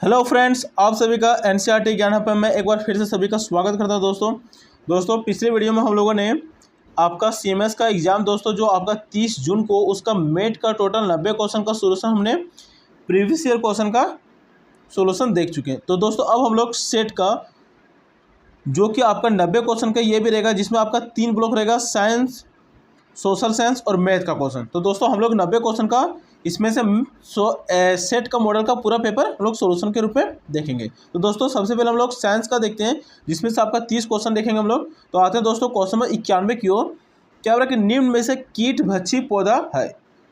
Hello friends, आप सभी का एनसीईआरटी ज्ञान हब में मैं एक बार फिर से सभी का स्वागत करता हूं। दोस्तों पिछले वीडियो में हम लोगों ने आपका सीएमएस का एग्ज़ाम दोस्तों जो आपका 30 जून को उसका मेट का टोटल 90 क्वेश्चन का सोल्यूशन हमने प्रीवियस ईयर क्वेश्चन का सोल्यूशन देख चुके हैं। तो दोस्तों अब हम लोग सेट का जो कि आपका 90 क्वेश्चन का ये भी रहेगा, जिसमें आपका 3 ब्लॉक रहेगा, साइंस, सोशल साइंस और मैथ का क्वेश्चन। तो दोस्तों हम लोग 90 क्वेश्चन का इसमें से सेट का मॉडल का पूरा पेपर हम लोग सोल्यूशन के रूप में देखेंगे। तो दोस्तों सबसे पहले हम लोग साइंस का देखते हैं, जिसमें से आपका 30 क्वेश्चन देखेंगे हम लोग। तो आते हैं दोस्तों क्वेश्चन नंबर 91 की ओर। क्या हो रहा है कि निम्न में से कीट भक्षी पौधा है।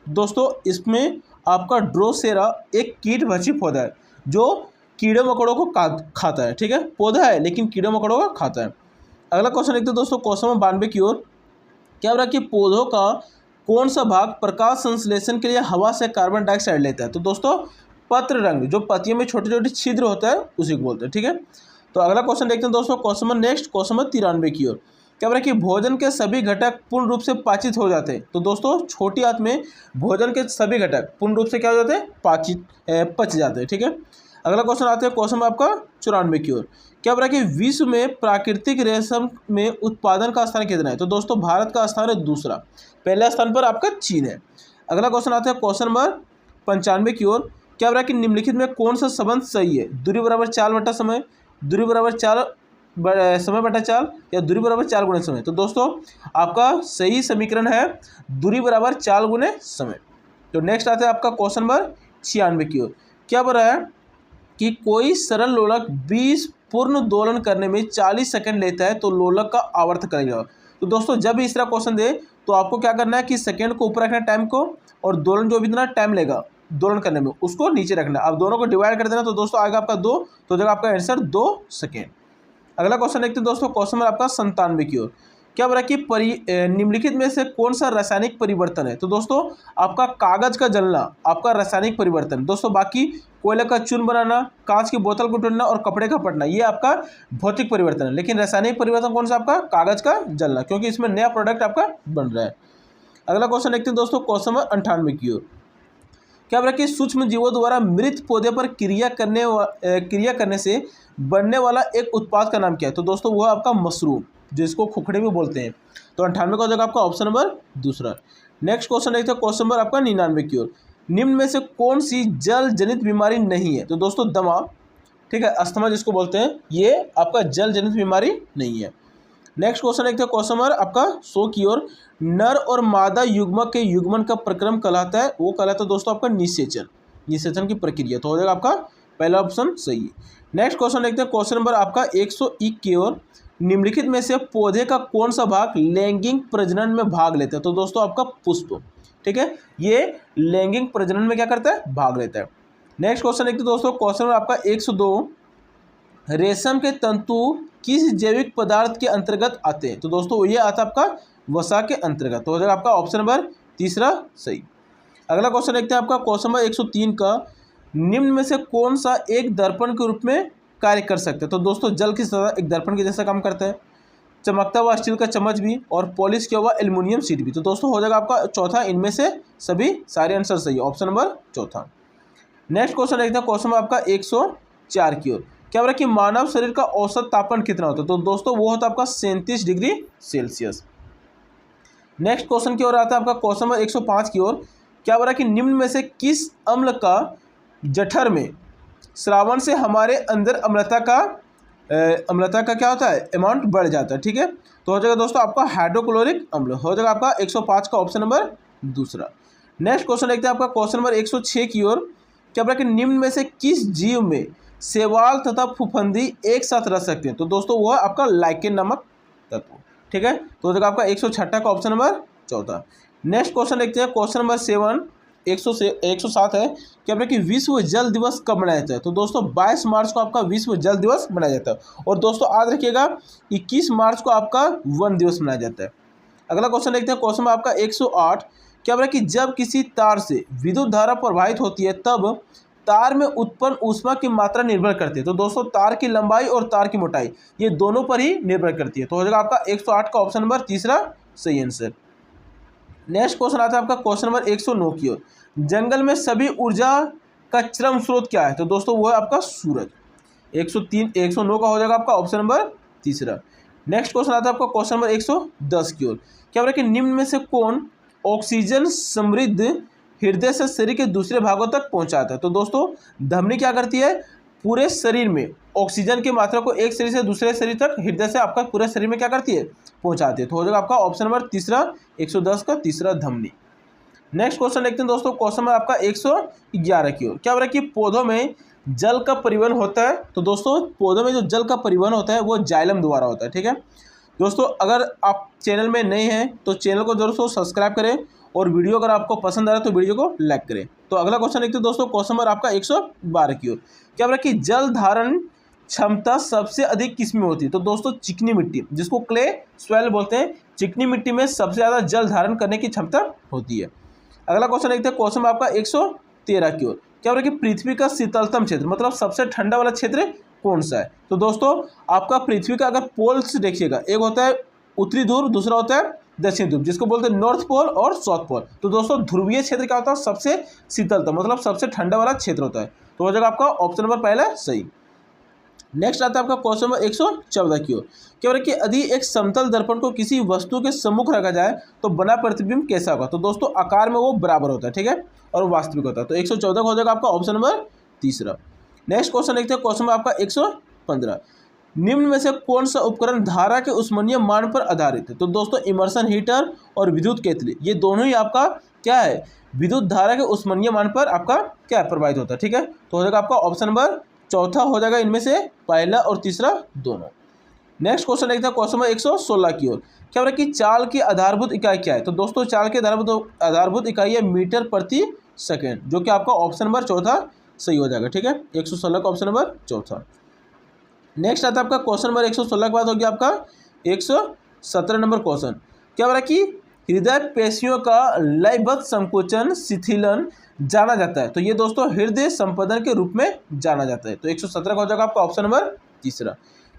दोस्तों इसमें आपका ड्रोसेरा एक कीट भक्षी पौधा है जो कीड़े मकोड़ों को खाता है। ठीक है, पौधा है लेकिन कीड़े मकोड़ों का खाता है। अगला क्वेश्चन देखते हैं दोस्तों क्वेश्चन नंबर 92 की ओर। क्या हो रहा है कि पौधों का कौन सा भाग प्रकाश संश्लेषण के लिए हवा से कार्बन डाइऑक्साइड लेता है। तो दोस्तों पत्र रंग, जो पत्तियों में छोटे छोटे छिद्र होता है उसी को बोलते हैं। ठीक है, तो अगला क्वेश्चन देखते हैं दोस्तों क्वेश्चन नंबर 93 की ओर। क्या हो रहा है कि भोजन के सभी घटक पूर्ण रूप से पाचित हो जाते हैं। तो दोस्तों छोटी आंत में भोजन के सभी घटक पूर्ण रूप से क्या हो जाते हैं, पच जाते हैं। ठीक है, अगला क्वेश्चन आते हैं क्वेश्चन आपका 94 की ओर। क्या बोला कि विश्व में प्राकृतिक रेशम में उत्पादन का स्थान कितना है। तो दोस्तों भारत का स्थान है दूसरा, पहले स्थान पर आपका चीन है। अगला क्वेश्चन आता है क्वेश्चन नंबर 95 की ओर। क्या बोला कि निम्नलिखित में कौन सा संबंध सही है। दूरी बराबर 4 बटा समय, दूरी बराबर 4 समय बटा 4 या दूरी बराबर 4 गुणे समय। तो दोस्तों आपका सही समीकरण है दूरी बराबर 4 गुणे समय। तो नेक्स्ट आता है आपका क्वेश्चन नंबर 96 की ओर। क्या बोल रहा है कि कोई सरल लोलक 20 पूर्ण दोलन करने में 40 सेकंड लेता है तो लोलक का आवर्त करेगा। तो दोस्तों जब भी इस तरह क्वेश्चन दे तो आपको क्या करना है कि सेकंड को ऊपर रखना है टाइम को, और दोलन जो भी इतना टाइम लेगा दोलन करने में उसको नीचे रखना है। अब दोनों को डिवाइड कर देना तो दोस्तों आएगा आपका 2, तो जगह आपका आंसर 2 सेकेंड। अगला क्वेश्चन देखते हैं दोस्तों क्वेश्चन नंबर आपका 97 की ओर। क्या बोला कि निम्नलिखित में से कौन सा रासायनिक परिवर्तन है। तो दोस्तों आपका कागज का जलना आपका रासायनिक परिवर्तन। दोस्तों बाकी कोयले का चूर्ण बनाना, कांच की बोतल को तोड़ना और कपड़े का फटना ये आपका भौतिक परिवर्तन है, लेकिन रासायनिक परिवर्तन कौन सा आपका कागज का जलना, क्योंकि इसमें नया प्रोडक्ट आपका बन रहा है। अगला क्वेश्चन देखते हैं दोस्तों क्वेश्चन नंबर 98 की ओर। क्या बोला कि सूक्ष्म जीवों द्वारा मृत पौधे पर क्रिया करने से बनने वाला एक उत्पाद का नाम क्या है। तो दोस्तों वो आपका मशरूम, जिसको खुखड़े भी बोलते हैं। तो 98 का हो जाएगा आपका ऑप्शन नंबर दूसरा। नेक्स्ट क्वेश्चन देखते हैं क्वेश्चन नंबर आपका 99 की ओर। निम्न में से कौन सी जल जनित बीमारी नहीं है। तो दोस्तों दमा, ठीक है, अस्थमा जिसको बोलते हैं, ये आपका जल जनित बीमारी नहीं है। नेक्स्ट क्वेश्चन देखते हैं क्वेश्चन नंबर आपका 100 की ओर। नर और मादा युग्मक के युग्मन का प्रक्रम कहलाता है, वो कहलाता है दोस्तों आपका निषेचन की प्रक्रिया। तो हो जाएगा आपका पहला ऑप्शन सही। नेक्स्ट क्वेश्चन देखते हैं क्वेश्चन नंबर आपका 101 की ओर। निम्नलिखित में से पौधे का कौन सा भाग लैंगिक प्रजनन में भाग लेता है। तो दोस्तों आपका पुष्प, ठीक है, ये लैंगिक प्रजनन में क्या करता है, भाग लेता है। नेक्स्ट क्वेश्चन देखते हैं दोस्तों क्वेश्चन नंबर आपका 102। रेशम के तंतु किस जैविक पदार्थ के अंतर्गत आते हैं। तो दोस्तों ये आता है आपका वसा के अंतर्गत। तो हो जाएगा आपका ऑप्शन नंबर तीसरा सही। अगला क्वेश्चन देखते हैं आपका क्वेश्चन नंबर 103 का। निम्न में से कौन सा एक दर्पण के रूप में कार्य कर सकते हैं। तो दोस्तों जल की सतह एक दर्पण के जैसा काम करता है, चमकता हुआ स्टील का चम्मच भी, और पॉलिश किया हुआ एल्युमिनियम शीट भी। तो दोस्तों हो जाएगा आपका चौथा, इनमें से सभी सारे आंसर सही, ऑप्शन नंबर चौथा। नेक्स्ट क्वेश्चन देखते हैं क्वेश्चन नंबर आपका 104 की ओर। क्या बोला कि मानव शरीर का औसत तापमान कितना होता है। तो दोस्तों वो होता है आपका 37 डिग्री सेल्सियस। नेक्स्ट क्वेश्चन की ओर आता है आपका क्वेश्चन नंबर 105 की ओर। क्या बोला कि निम्न में से किस अम्ल का जठर में श्रावण से हमारे अंदर अम्लता का क्या होता है, अमाउंट बढ़ जाता है। ठीक है, तो हो जाएगा दोस्तों आपका हाइड्रोक्लोरिक अम्ल। हो जाएगा आपका 105 का ऑप्शन नंबर दूसरा। नेक्स्ट क्वेश्चन देखते हैं आपका क्वेश्चन नंबर 106 की ओर। क्या बोला कि निम्न में से किस जीव में शैवाल तथा फफूंदी एक साथ रह सकते हैं। तो दोस्तों वह आपका लाइकेन नामक तत्व। ठीक है, तो हो जाएगा आपका 106 का ऑप्शन नंबर चौथा। नेक्स्ट क्वेश्चन देखते हैं क्वेश्चन नंबर 107 है। क्या बोला कि विश्व जल दिवस कब मनाया जाता है। तो दोस्तों 22 मार्च को आपका विश्व जल दिवस मनाया जाता है, और दोस्तों याद रखिएगा 21 मार्च को आपका वन दिवस मनाया जाता है। अगला क्वेश्चन देखते हैं क्वेश्चन में आपका 108। क्या बोला कि जब किसी तार से विद्युत धारा प्रवाहित होती है तब तार में उत्पन्न ऊष्मा की मात्रा निर्भर करती है। तो दोस्तों तार की लंबाई और तार की मोटाई ये दोनों पर ही निर्भर करती है। तो हो जाएगा आपका 108 का ऑप्शन नंबर तीसरा सही आंसर। नेक्स्ट क्वेश्चन आता है आपका क्वेश्चन नंबर 109 की ओर। जंगल में सभी ऊर्जा का चरम स्रोत क्या है? तो दोस्तों वो है आपका सूरज। 103 109 का हो जाएगा आपका ऑप्शन नंबर तीसरा। नेक्स्ट क्वेश्चन आता है आपका क्वेश्चन नंबर 110 की ओर। क्या बोल रहा है कि निम्न में से कौन ऑक्सीजन समृद्ध हृदय से शरीर के दूसरे भागों तक पहुंचाता है? तो दोस्तों धमनी क्या करती है, पूरे शरीर में ऑक्सीजन की मात्रा को एक शरीर से दूसरे शरीर तक हृदय से आपका पूरे शरीर में क्या करती है, पहुंचाती है। तो हो जाएगा आपका ऑप्शन नंबर तीसरा 110 का तीसरा धमनी। नेक्स्ट क्वेश्चन देखते हैं दोस्तों, क्वेश्चन में आपका 111 की ओर। क्या हो रहा है कि पौधों में जल का परिवहन होता है? तो दोस्तों पौधों में जो जल का परिवहन होता है वो जाइलम द्वारा होता है। ठीक है दोस्तों, अगर आप चैनल में नए हैं तो चैनल को जरूर सब्सक्राइब करें और वीडियो अगर आपको पसंद आ रहा है तो वीडियो को लाइक करें। तो अगला क्वेश्चन देखते हैं दोस्तों, क्वेश्चन नंबर आपका 112 की ओर। क्या हो रहा है कि जल धारण क्षमता सबसे अधिक किस में होती है? तो दोस्तों चिकनी मिट्टी, जिसको क्ले सॉइल बोलते हैं, चिकनी मिट्टी में सबसे ज़्यादा जल धारण करने की क्षमता होती है। अगला क्वेश्चन देखते हैं, क्वेश्चन आपका 113 की ओर। क्या हो रहा है कि पृथ्वी का शीतलतम क्षेत्र मतलब सबसे ठंडा वाला क्षेत्र कौन सा है? तो दोस्तों आपका पृथ्वी का अगर पोल्स देखिएगा, एक होता है उत्तरी ध्रुव, दूसरा होता है दक्षिण ध्रुव, जिसको बोलते हैं नॉर्थ पोल और साउथ पोल। तो दोस्तों ध्रुवीय क्षेत्र क्या होता है, सबसे शीतलतम मतलब सबसे ठंडा वाला क्षेत्र होता है। तो हो जाएगा आपका ऑप्शन नंबर पहला सही। नेक्स्ट आता है आपका क्वेश्चन नंबर 114 की ओर। क्या हो रहा है कि यदि एक समतल दर्पण को किसी वस्तु के सम्मुख रखा जाए तो बना प्रतिबिंब कैसा होगा? तो दोस्तों आकार में वो बराबर होता है, ठीक है, और वास्तविक होता है। तो 114 हो जाएगा आपका ऑप्शन नंबर तीसरा। नेक्स्ट क्वेश्चन देखते हैं, क्वेश्चन में आपका 115। निम्न में से कौन सा उपकरण धारा के उष्मनीय मान पर आधारित है? तो दोस्तों इमर्सन हीटर और विद्युत केतली, ये दोनों ही आपका क्या है, विद्युत धारा के उष्मनीय मान पर आपका क्या प्रभावित होता है। ठीक है, तो हो जाएगा आपका ऑप्शन नंबर चौथा हो जाएगा इनमें से पहला और तीसरा दोनों। नेक्स्ट क्वेश्चन देखते हैं, क्वेश्चन नंबर 116 की ओर। क्या हो रहा है कि चाल की आधारभूत इकाई क्या है? तो दोस्तों चाल की आधारभूत इकाई है मीटर प्रति सेकेंड, जो कि आपका ऑप्शन नंबर चौथा सही हो जाएगा। ठीक है, 116 का ऑप्शन नंबर चौथा। नेक्स्ट आता है आपका क्वेश्चन नंबर 116 के बाद हो गया आपका 117 नंबर क्वेश्चन। क्या हो रहा है कि हृदय पेशियों का लयबद्ध संकोचन शिथिलन जाना जाता है? तो ये दोस्तों हृदय संपदन के रूप में जाना जाता है। तो 117 का हो जाएगा आपका ऑप्शन नंबर तीसरा।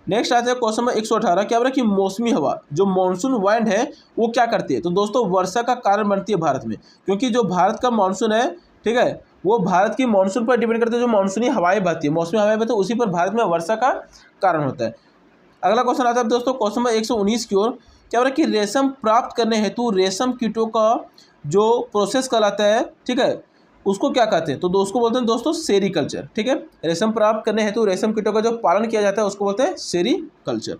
नेक्स्ट आता है क्वेश्चन नंबर 118। क्या हो रहा है कि मौसमी हवा जो मानसून वाइंड है वो क्या करती है? तो दोस्तों वर्षा का कारण बनती है भारत में, क्योंकि जो भारत का मानसून है, ठीक है, वो भारत की मानसून पर डिपेंड करते हैं। जो मानसूनी हवाएं बहती है, मौसमी हवाएं बहती है, उसी पर भारत में वर्षा का कारण होता है। अगला क्वेश्चन आता है दोस्तों क्वेश्चन नंबर 119 की ओर। क्या हो रहा है कि रेशम प्राप्त करने हेतु रेशम कीटों का जो प्रोसेस कहलाता है, ठीक है, उसको क्या कहते हैं? तो उसको बोलते हैं दोस्तों सेरीकल्चर। ठीक है, रेशम प्राप्त करने हेतु रेशम कीटों का जो पालन किया जाता है उसको बोलते हैं सेरीकल्चर।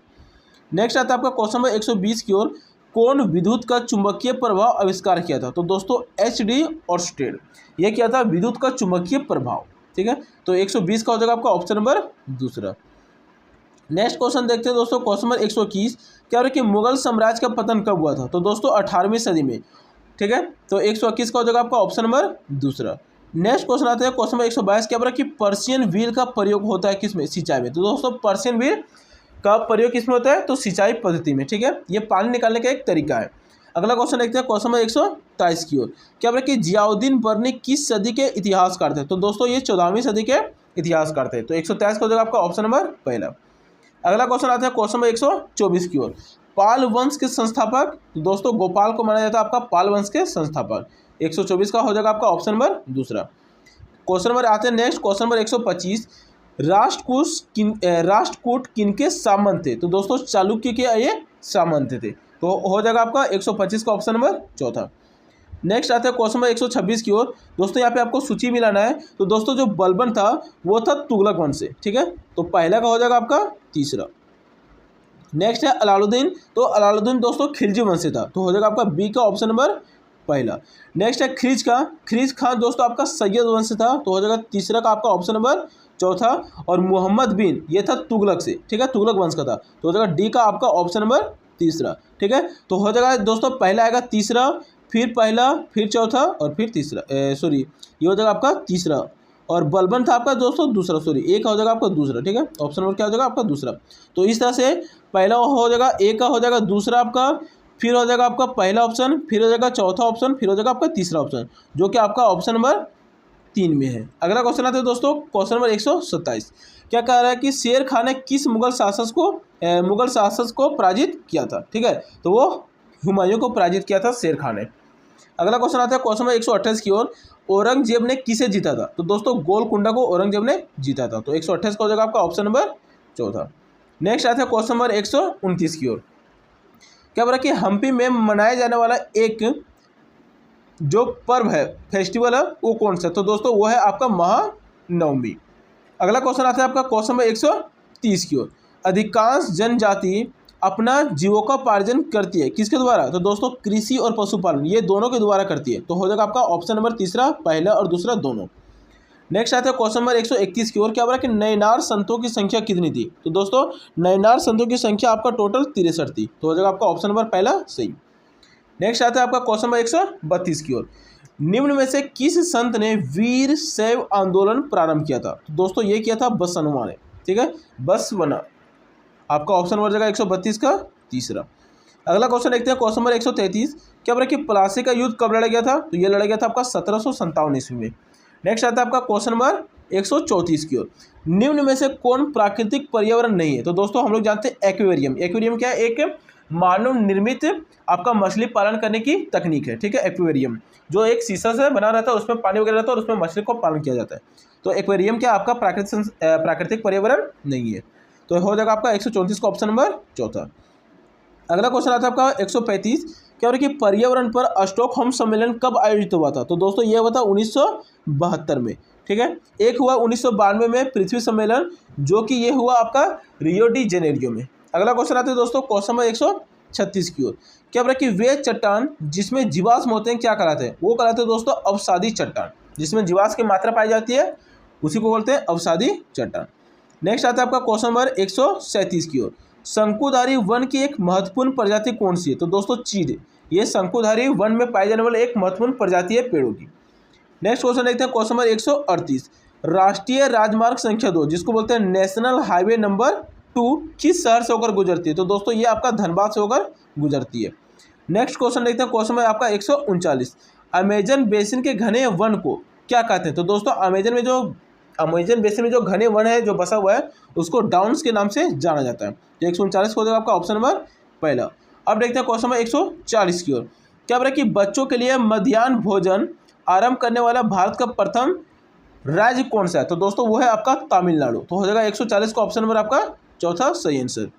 नेक्स्ट आता है आपका क्वेश्चन नंबर 120 की ओर। कौन विद्युत का चुंबकीय प्रभाव आविष्कार किया था? तो दोस्तों एच.डी. ऑर्स्टेड, यह किया था विद्युत का चुंबकीय प्रभाव। ठीक है, तो 120 का हो जाएगा आपका ऑप्शन नंबर दूसरा। नेक्स्ट क्वेश्चन देखते हैं दोस्तों क्वेश्चन नंबर 121। क्या हो रहा है कि मुगल साम्राज्य का पतन कब हुआ था? तो दोस्तों 18वीं सदी में। ठीक है, तो 121 का हो जाएगा आपका ऑप्शन नंबर दूसरा। नेक्स्ट क्वेश्चन आता है क्वेश्चन नंबर 122। क्या हो रहा है कि पर्शियन व्हील का प्रयोग होता है किसमें? सिंचाई में। तो दोस्तों पर्शियन व्हील का प्रयोग किसमें होता है? तो सिंचाई पद्धति में। ठीक है, ये पानी निकालने का एक तरीका है। अगला क्वेश्चन देखते हैं क्वेश्चन नंबर 123 की ओर। क्या हो रहा है कि जियाउद्दीन बर्नी किस सदी के इतिहासकार थे? तो दोस्तों ये 14वीं सदी के इतिहासकार थे। तो 123 का हो जाएगा आपका ऑप्शन नंबर पहला। अगला क्वेश्चन आता है क्वेश्चन नंबर 124 की ओर। पाल वंश के संस्थापक? तो दोस्तों गोपाल को माना जाता है आपका पाल वंश के संस्थापक। 124 का हो जाएगा आपका ऑप्शन नंबर दूसरा। क्वेश्चन नंबर आते हैं नेक्स्ट क्वेश्चन नंबर 125। राष्ट्रकूट किनके सामंत थे? तो दोस्तों चालुक्य के ये सामंत थे। तो हो जाएगा आपका 125 का ऑप्शन नंबर चौथा। नेक्स्ट आता है क्वेश्चन नंबर 126 की ओर। दोस्तों यहाँ पे आपको सूची मिलाना है। तो दोस्तों जो बलबन था वो था तुगलक वंश से। ठीक है, तो पहला का हो जाएगा आपका तीसरा। नेक्स्ट है अलाउद्दीन। तो अलाउद्दीन दोस्तों खिलजी वंश से था। तो हो जाएगा आपका बी का ऑप्शन नंबर पहला। नेक्स्ट है खीज खान दोस्तों आपका सैयद वंश से था। तो हो जाएगा तीसरा का आपका ऑप्शन नंबर चौथा। और मोहम्मद बिन ये था तुगलक से। ठीक है, तुगलक वंश का था। तो हो जाएगा डी का आपका ऑप्शन नंबर तीसरा। ठीक है, तो हो जाएगा दोस्तों पहला आएगा, तीसरा, फिर पहला, फिर चौथा और फिर तीसरा, सॉरी ये हो जाएगा आपका तीसरा। और बलबन था आपका दोस्तों दूसरा, सॉरी एक हो जाएगा आपका दूसरा। ठीक है, ऑप्शन नंबर क्या हो जाएगा आपका दूसरा। तो इस तरह से पहला हो जाएगा, एक का हो जाएगा दूसरा आपका, फिर हो जाएगा आपका पहला ऑप्शन, फिर हो जाएगा चौथा ऑप्शन, फिर हो जाएगा आपका तीसरा ऑप्शन, जो कि आपका ऑप्शन नंबर 3 में है। अगला क्वेश्चन आता है दोस्तों क्वेश्चन नंबर 127। क्या कह रहा है कि शेर खान ने किस मुगल शासक को पराजित किया था? ठीक है, तो वो हुमायूं को पराजित किया था शेर खान ने। अगला क्वेश्चन आता है क्वेश्चन नंबर 128 की ओर। औरंगजेब ने किसे जीता था? तो दोस्तों गोलकुंडा को औरंगजेब ने जीता था। तो 128 का हो जाएगा आपका ऑप्शन नंबर चौथा। नेक्स्ट आता है क्वेश्चन नंबर 129 की ओर। क्या बोला कि हम्पी में मनाया जाने वाला एक जो पर्व है, फेस्टिवल है, वो कौन सा? तो दोस्तों वो है आपका महानवमी। अगला क्वेश्चन आता है आपका क्वेश्चन नंबर 130 की ओर। अधिकांश जनजाति अपना जीविकोपार्जन करती है किसके द्वारा? तो दोस्तों कृषि और पशुपालन, ये दोनों के द्वारा करती है। तो हो जाएगा आपका ऑप्शन नंबर तीसरा, पहला और दूसरा दोनों। नेक्स्ट आता है क्वेश्चन नंबर 131 की ओर। क्या बोला कि नयनार संतों की संख्या कितनी थी? तो दोस्तों नयनार संतों की संख्या आपका टोटल 63 थी। तो हो जाएगा आपका ऑप्शन नंबर पहला सही। नेक्स्ट आता है आपका क्वेश्चन नंबर 132 की ओर। निम्न में से किस संत ने वीर शैव आंदोलन प्रारंभ किया था? तो दोस्तों ये किया था बसवण्णा ने। ठीक है, बसवण्णा। आपका ऑप्शन नंबर जाएगा 132 का तीसरा। अगला क्वेश्चन देखते हैं क्वेश्चन नंबर 133। क्या बोला कि प्लासी का युद्ध कब लड़ा गया था? तो ये लड़ा गया था आपका 1757 ईस्वी में। नेक्स्ट आता है आपका क्वेश्चन नंबर 134 की ओर। निम्न में से कौन प्राकृतिक पर्यावरण नहीं है? तो दोस्तों हम लोग जानते हैं एक्वेरियम। एक्वेरियम क्या है? एक मानव निर्मित आपका मछली पालन करने की तकनीक है। ठीक है, एक्वेरियम जो एक शीशा से बना रहता है, उसमें पानी वगैरह रहता है और उसमें मछली को पालन किया जाता है। तो एक्वेरियम क्या आपका प्राकृतिक पर्यावरण नहीं है। तो हो जाएगा आपका 134 का ऑप्शन नंबर चौथा। अगला क्वेश्चन आता है आपका 135। क्या हो रहा है कि पर्यावरण पर स्टॉकहोम सम्मेलन कब आयोजित हुआ था? तो दोस्तों ये हुआ था 1972 में। ठीक है, एक हुआ 1992 में पृथ्वी सम्मेलन, जो कि ये हुआ आपका रियो डी जेनेरियो में। अगला क्वेश्चन आता है दोस्तों क्वेश्चन नंबर 136 की ओर। क्या बोला कि वे चट्टान जिसमें जीवाश्म होते हैं क्या कहलाते हैं? वो कहलाते हैं दोस्तों अवसादी चट्टान। जिसमें जीवाश्म की मात्रा पाई जाती है उसी को बोलते हैं अवसादी चट्टान। नेक्स्ट आता है आपका क्वेश्चन नंबर 137 की ओर। शंकुधारी वन की एक महत्वपूर्ण प्रजाति कौन सी है? तो दोस्तों चीड़। ये शंकुधारी वन में पाई जाने वाले एक महत्वपूर्ण प्रजाति है पेड़ों की। नेक्स्ट क्वेश्चन देखते हैं क्वेश्चन नंबर 138। राष्ट्रीय राजमार्ग संख्या 2 जिसको बोलते हैं नेशनल हाईवे नंबर 2 किस शहर से होकर गुजरती है? तो दोस्तों ये आपका धनबाद से होकर गुजरती है। नेक्स्ट क्वेश्चन देखते हैं क्वेश्चन नंबर आपका 139। अमेजन बेसिन के घने वन को क्या कहते हैं? तो दोस्तों अमेजन बेसिन में जो घने वन है जो बसा हुआ है उसको डाउन्स के नाम से जाना जाता है। तो 139 हो जाएगा आपका ऑप्शन नंबर पहला। अब देखते हैं क्वेश्चन नंबर 140 की ओर। क्या बोला कि बच्चों के लिए मध्याह्न भोजन आरंभ करने वाला भारत का प्रथम राज्य कौन सा है? तो दोस्तों वो है आपका तमिलनाडु। तो हो जाएगा 140 का ऑप्शन नंबर आपका चौथा सही आंसर।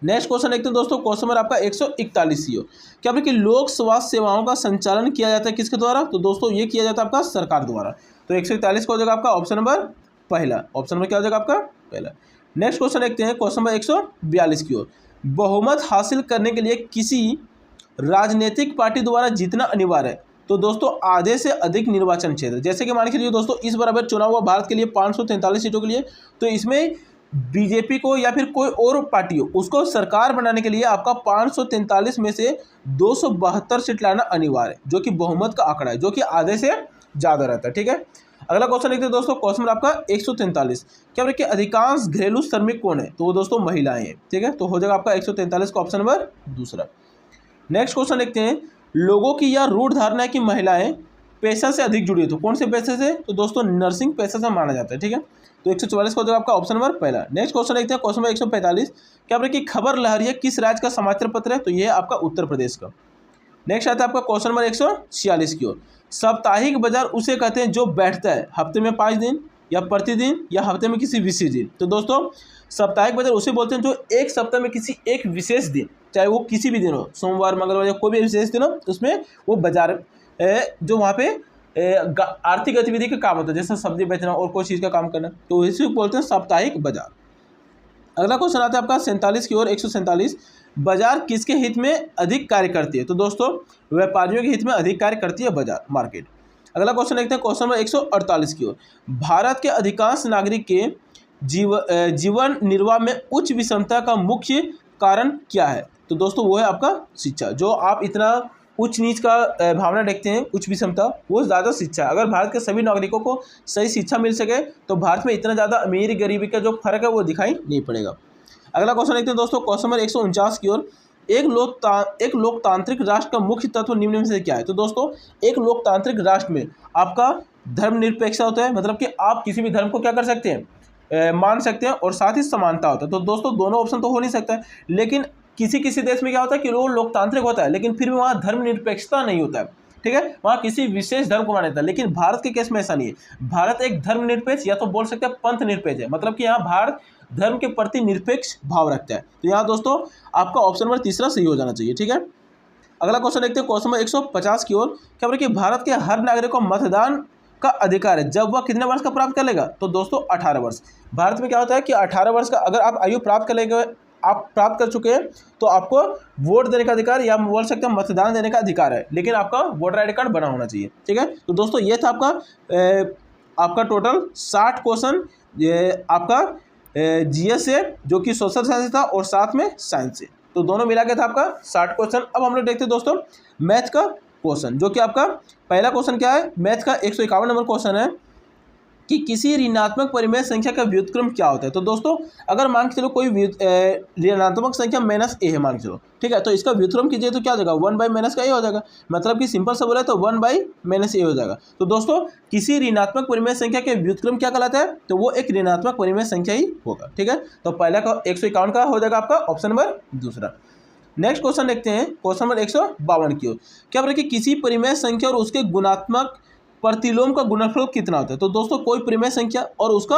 नेक्स्ट क्वेश्चन देखते हैं दोस्तों क्वेश्चन नंबर आपका 141 की ओर। क्या बोला कि लोक स्वास्थ्य सेवाओं का संचालन किया जाता है किसके द्वारा? तो दोस्तों ये किया जाता है आपका सरकार द्वारा। तो 141 का हो जाएगा आपका ऑप्शन नंबर पहला। ऑप्शन नंबर क्या हो जाएगा आपका पहला। नेक्स्ट क्वेश्चन देखते हैं क्वेश्चन नंबर 142 की ओर। बहुमत हासिल करने के लिए किसी राजनीतिक पार्टी द्वारा जीतना अनिवार्य है? तो दोस्तों आधे से अधिक निर्वाचन क्षेत्र। जैसे कि मान के चलिए दोस्तों इस बार अगर चुनाव हुआ भारत के लिए 543 सीटों के लिए, तो इसमें बीजेपी को या फिर कोई और पार्टी हो उसको सरकार बनाने के लिए आपका 543 में से 272 सीट लाना अनिवार्य है, जो कि बहुमत का आंकड़ा है, जो कि आधे से ज़्यादा रहता है। ठीक है, अगला क्वेश्चन देखते हैं दोस्तों क्वेश्चन नंबर आपका 143। क्या बोले कि अधिकांश घरेलू श्रमिक कौन है? तो वो दोस्तों महिलाएं हैं। ठीक है, तो हो जाएगा आपका 143 का ऑप्शन नंबर दूसरा। नेक्स्ट क्वेश्चन देखते हैं। लोगों की यह रूढ़ धारणा है कि महिलाएं पेशा से अधिक जुड़ी है। तो कौन से पेशे से? तो दोस्तों नर्सिंग पेशा से माना जाता है। ठीक है, तो 144 का हो जाएगा आपका ऑप्शन नंबर पहला। नेक्स्ट क्वेश्चन देखते हैं क्वेश्चन नंबर 145। क्या बोले कि खबर लहरिया किस राज्य का समाचार पत्र है? तो ये है आपका उत्तर प्रदेश का। नेक्स्ट आता है आपका क्वेश्चन नंबर 146 की ओर। साप्ताहिक बाजार उसे कहते हैं जो बैठता है हफ्ते में 5 दिन या प्रतिदिन या हफ्ते में किसी विशेष दिन। तो दोस्तों साप्ताहिक बाजार उसे बोलते हैं जो एक सप्ताह में किसी एक विशेष दिन, चाहे वो किसी भी दिन हो, सोमवार मंगलवार या कोई भी विशेष दिन हो, उसमें वो बाजार जो वहाँ पे आर्थिक गतिविधि का काम होता है, जैसे सब्जी बेचना और कोई चीज़ का काम करना, तो इसी को बोलते हैं साप्ताहिक बाजार। अगला क्वेश्चन आता है आपका 47 की ओर। 147। बाजार किसके हित में अधिक कार्य करती है? तो दोस्तों व्यापारियों के हित में अधिक कार्य करती है बाजार, मार्केट। अगला क्वेश्चन देखते हैं क्वेश्चन नंबर 148 की ओर। भारत के अधिकांश नागरिक के जीवन निर्वाह में उच्च विषमता का मुख्य कारण क्या है? तो दोस्तों वो है आपका शिक्षा। जो आप इतना उच्च नीच का भावना देखते हैं, उच्च विषमता, वो ज़्यादा शिक्षा। अगर भारत के सभी नागरिकों को सही शिक्षा मिल सके तो भारत में इतना ज़्यादा अमीर गरीबी का जो फर्क है वो दिखाई नहीं पड़ेगा। अगला क्वेश्चन देखते हैं दोस्तों क्वेश्चन नंबर 149 की ओर। एक लोकतांत्रिक राष्ट्र का मुख्य तत्व निम्न में से क्या है? तो दोस्तों एक लोकतांत्रिक राष्ट्र में आपका धर्मनिरपेक्षता होता है, मतलब कि आप किसी भी धर्म को क्या कर सकते हैं, मान सकते हैं, और साथ ही समानता होता है। तो दोस्तों दोनों ऑप्शन तो हो नहीं सकता है, लेकिन किसी किसी देश में क्या होता है कि वो लोकतांत्रिक होता है लेकिन फिर भी वहाँ धर्मनिरपेक्षता नहीं होता है। ठीक है, वहाँ किसी विशेष धर्म को माना जाता है। लेकिन भारत के केस में ऐसा नहीं है। भारत एक धर्मनिरपेक्ष या तो बोल सकते हैं पंथ निरपेक्ष है, मतलब कि यहाँ भारत धर्म के प्रति निरपेक्ष भाव रखता है। तो यहाँ दोस्तों आपका ऑप्शन नंबर तीसरा सही हो जाना चाहिए। ठीक है, अगला क्वेश्चन देखते हैं क्वेश्चन नंबर 150 की ओर। क्या बोले कि भारत के हर नागरिक को मतदान का अधिकार है जब वह कितने वर्ष का प्राप्त कर लेगा? तो दोस्तों 18 वर्ष। भारत में क्या होता है कि 18 वर्ष का अगर आप आयु प्राप्त कर लेंगे, आप प्राप्त कर चुके हैं, तो आपको वोट देने का अधिकार या बोल सकते हैं मतदान देने का अधिकार है, लेकिन आपका वोटर आई डी कार्ड बना होना चाहिए। ठीक है, तो दोस्तों ये था आपका टोटल 60 क्वेश्चन आपका जीएस से, जो कि सोशल साइंस था और साथ में साइंस से, तो दोनों मिला के था आपका 60 क्वेश्चन। अब हम लोग देखते हैं दोस्तों मैथ का क्वेश्चन, जो कि आपका पहला क्वेश्चन क्या है, मैथ का 151 नंबर क्वेश्चन है कि किसी ऋणात्मक परिमेय संख्या का व्युत्क्रम क्या होता है। तो दोस्तों अगर मान के चलो कोई ऋणात्मक संख्या माइनस ए है, मान के चलो, ठीक है, तो इसका व्युत्क्रम कीजिए तो क्या हो जाएगा, 1 बाई माइनस का ए हो जाएगा, मतलब कि सिंपल सा बोला तो 1 बाई माइनस ए हो जाएगा। तो दोस्तों किसी ऋणात्मक परिमेय संख्या के व्युत्क्रम क्या कहलाता है, तो वो एक ऋणात्मक परिमेय संख्या ही होगा। ठीक है, तो पहला का 151 का हो जाएगा आपका ऑप्शन नंबर दूसरा। नेक्स्ट क्वेश्चन देखते हैं क्वेश्चन नंबर 152 की ओर। क्या बोले कि किसी परिमेय संख्या और उसके गुणात्मक प्रतिलोम का गुणनफल कितना होता है। तो दोस्तों कोई परिमेय संख्या और उसका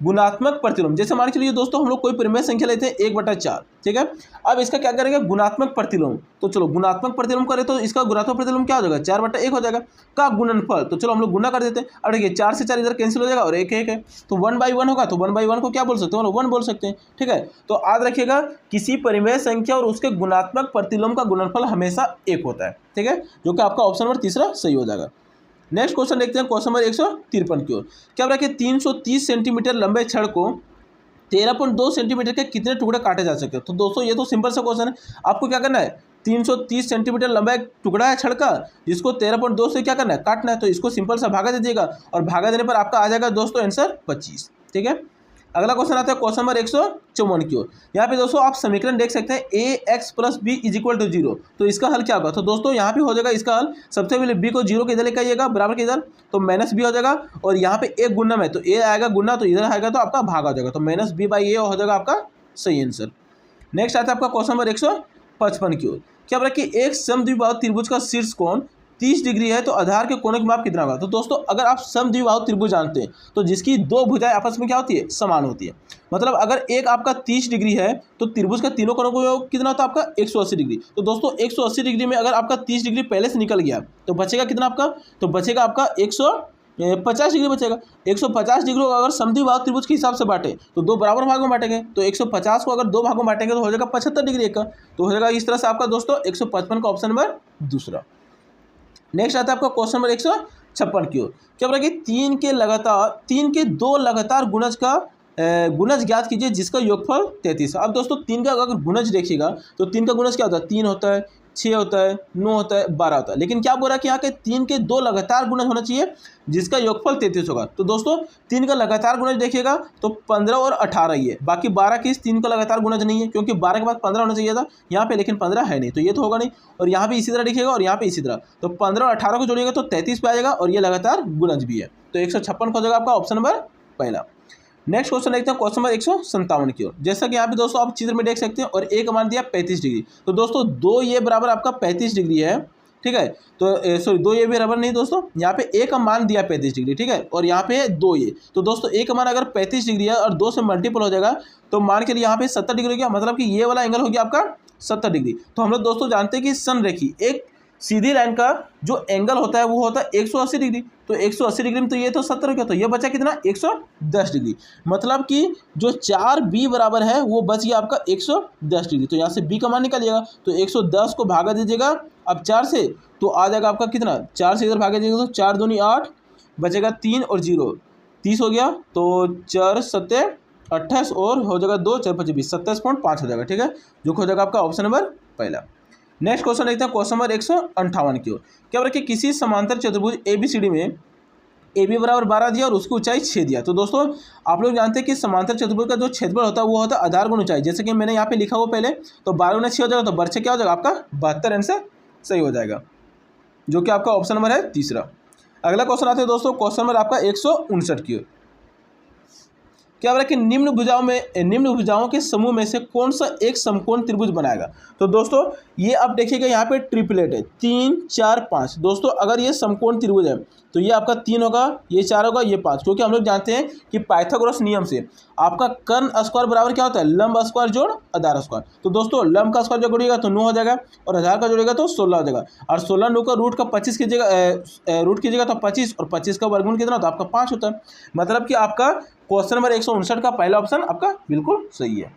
गुणात्मक प्रतिलोम, जैसे मान के चलिए दोस्तों हम लोग कोई परिमेय संख्या लेते हैं 1/4, ठीक है, अब इसका क्या करेंगे गुणात्मक प्रतिलोम, तो चलो गुणात्मक प्रतिलोम करें तो इसका गुणात्मक प्रतिलोम क्या हो जाएगा 4/1 हो जाएगा, का गुणनफल, तो चलो हम लोग गुना कर देते हैं। अब देखिए 4 से 4 इधर कैंसिल हो जाएगा और 1 1 है, तो 1/1 होगा, तो 1/1 को क्या बोल सकते हैं, 1 बोल सकते हैं। ठीक है, तो याद रखिएगा किसी परिमेय संख्या और उसके गुणात्मक प्रतिलोम का गुणनफल हमेशा 1 होता है। ठीक है, जो कि आपका ऑप्शन नंबर तीसरा सही हो जाएगा। नेक्स्ट क्वेश्चन देखते हैं क्वेश्चन नंबर 153 की ओर। क्या बोला कि 330 सेंटीमीटर लंबे छड़ को 13.2 सेंटीमीटर के कितने टुकड़े काटे जा सकते हैं। तो दोस्तों ये तो सिंपल सा क्वेश्चन है, आपको क्या करना है 330 सेंटीमीटर लंबा एक टुकड़ा है छड़ का, जिसको 13.2 से क्या करना है काटना है, तो इसको सिंपल सा भागा दीजिएगा और भागा देने पर आपका आ जाएगा दोस्तों आंसर 25। ठीक है, अगला क्वेश्चन आता है क्वेश्चन नंबर 154 की ओर। यहाँ पे दोस्तों आप समीकरण देख सकते हैं ax + b = 0, तो इसका हल क्या होगा, तो दोस्तों यहाँ पे हो जाएगा इसका हल, सबसे पहले b को 0 के इधर लेकर आइएगा बराबर के इधर, तो -b हो जाएगा, और यहाँ पे एक गुणन है तो a आएगा गुना, तो इधर आएगा तो आपका भाग हो जाएगा, तो -b/a हो जाएगा आपका सही आंसर। नेक्स्ट आता है आपका क्वेश्चन नंबर 155 की ओर। क्या बोला कि एक समद्विबाहु त्रिभुज का शीर्ष कोण 30 डिग्री है तो आधार के कोण का माप कितना होगा। तो दोस्तों अगर आप समद्विबाहु त्रिभुज जानते हैं तो जिसकी दो भुजाएं आपस में क्या होती है समान होती है, मतलब अगर एक आपका 30 डिग्री है तो त्रिभुज का तीनों कोणों को कितना होता है आपका 180 डिग्री। तो दोस्तों 180 डिग्री में अगर आपका 30 डिग्री पहले से निकल गया तो बचेगा कितना आपका, तो बचेगा आपका 150 डिग्री बचेगा। 150 डिग्री को अगर समद्विबाहु त्रिभुज के हिसाब से बांटे तो दो बराबर भागों में बांटेंगे, तो 150 को अगर दो भागों में बांटेंगे तो हो जाएगा 75 डिग्री एक का, तो हो जाएगा इस तरह से आपका दोस्तों 155 का ऑप्शन नंबर दूसरा। नेक्स्ट आता है आपका क्वेश्चन नंबर 156 की ओर। क्या बोला कि 3 के दो लगातार गुणज का गुणज ज्ञात कीजिए जिसका योगफल 33 है। अब दोस्तों 3 का अगर गुणज देखिएगा तो 3 का गुणज क्या होता है, 3 होता है, 6 होता है, 9 होता है, 12 होता है, लेकिन क्या बोल रहा है कि यहाँ के 3 के दो लगातार गुणज होना चाहिए जिसका योगफल 33 होगा। तो दोस्तों 3 का लगातार गुणज देखिएगा तो 15 और 18 ही है, बाकी 12 की 3 का लगातार गुणज नहीं है, क्योंकि 12 के बाद 15 होना चाहिए था यहाँ पे, लेकिन 15 है नहीं, तो ये तो होगा नहीं, और यहाँ पे इसी तरह देखिएगा और यहाँ पे इसी तरह, तो 15 और 18 को जोड़िएगा तो 33 पे आ जाएगा, और ये लगातार गुणज भी है, तो 156 हो जाएगा आपका ऑप्शन नंबर पहला। नेक्स्ट क्वेश्चन देखते हैं क्वेश्चन नंबर 157 की ओर। जैसा कि यहाँ पे दोस्तों आप चित्र में देख सकते हैं, और एक मान दिया 35 डिग्री, तो दोस्तों 2 ये बराबर आपका 35 डिग्री है। ठीक है, तो सॉरी 2 ये भी बराबर नहीं दोस्तों, यहाँ पे ए का मान दिया 35 डिग्री, ठीक है, और यहाँ पे 2 ये, तो दोस्तों ए का मान अगर 35 डिग्री है और 2 से मल्टीपल हो जाएगा तो मान के लिए यहाँ पे 70 डिग्री हो गया, मतलब कि ये वाला एंगल हो गया आपका 70 डिग्री। तो हम लोग दोस्तों जानते हैं कि संरेखी एक सीधी लाइन का जो एंगल होता है वो होता है 180 डिग्री, तो 180 डिग्री में तो ये तो 70 हो गया, तो ये बचा कितना 110 डिग्री, मतलब कि जो 4b बराबर है वो बच गया आपका 110 डिग्री। तो यहाँ से b का मान निकालिएगा तो 110 को भागा दीजिएगा अब 4 से, तो आ जाएगा आपका कितना, 4 से इधर भागा दीजिएगा तो 4 दूनी 8, बचेगा 3 और 0 30 हो गया, तो 4 7 28 और हो जाएगा 2 4 5 20 27.5 हो जाएगा। ठीक है, जो हो जाएगा आपका ऑप्शन नंबर पहला। नेक्स्ट क्वेश्चन देखते हैं क्वेश्चन नंबर 158 की ओर। क्या बोला कि किसी समांतर चतुर्भुज ABCD में AB बराबर 12 दिया और उसकी ऊंचाई 6 दिया। तो दोस्तों आप लोग जानते हैं कि समांतर चतुर्भुज का जो क्षेत्रफल होता है वो होता है आधार गुण ऊंचाई, जैसे कि मैंने यहाँ पे लिखा हुआ पहले, तो 12 गुना 6 हो जाएगा, तो बर्चे क्या हो जाएगा आपका 72 आंसर सही हो जाएगा, जो कि आपका ऑप्शन नंबर है तीसरा। अगला क्वेश्चन आता है दोस्तों क्वेश्चन नंबर आपका 159 की ओर। क्या बोला कि निम्न भुजाओं के समूह में से कौन सा एक समकोण त्रिभुज बनाएगा। तो दोस्तों ये आप देखिएगा यहाँ पे ट्रिपलेट है 3 4 5। दोस्तों अगर ये समकोण त्रिभुज है तो ये आपका 3 होगा, ये 4 होगा, ये 5, क्योंकि हम लोग जानते हैं कि पाइथागोरस नियम से आपका कर्ण स्क्वायर बराबर क्या होता है, लंब स्क्वायर जोड़ आधार स्क्वायर। तो दोस्तों लंब का स्क्वायर जब जोड़िएगा तो 9 हो जाएगा और आधार का जोड़ेगा तो 16 हो जाएगा। और 16 9 का रूट का 25 कीजिएगा तो 25 और 25 का वर्गमूल कितना होता है आपका 5 होता है। मतलब कि आपका क्वेश्चन नंबर 159 का पहला ऑप्शन आपका बिल्कुल सही है।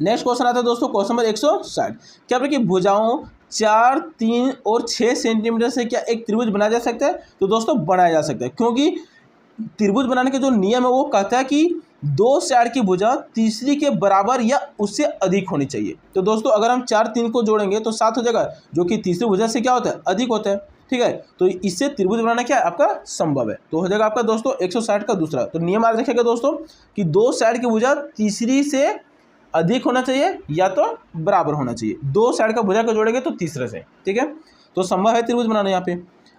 नेक्स्ट क्वेश्चन आता है दोस्तों क्वेश्चन नंबर 160। क्या कि भुजाओं 4 3 और 6 सेंटीमीटर से क्या एक त्रिभुज बनाया जा सकता है। तो दोस्तों बनाया जा सकता है, क्योंकि त्रिभुज बनाने का जो नियम है वो कहता है कि 2 साइड की भुजा तीसरी के बराबर या उससे अधिक होनी चाहिए। तो दोस्तों अगर हम 4 3 को जोड़ेंगे तो 7 हो जाएगा, जो कि तीसरी भुजा से क्या होता है, अधिक होता है। ठीक है, तो इससे त्रिभुज बनाना क्या है आपका संभव है। तो हो जाएगा आपका दोस्तों 160 का दूसरा। तो नियम याद रखिएगा दोस्तों कि 2 साइड की भुजा तीसरी से अधिक होना चाहिए या तो बराबर होना चाहिए। 2 साइड का भुजा को जोड़ेंगे तो तीसरे से। ठीक है, तो संभव है त्रिभुज बनाना यहाँ पे।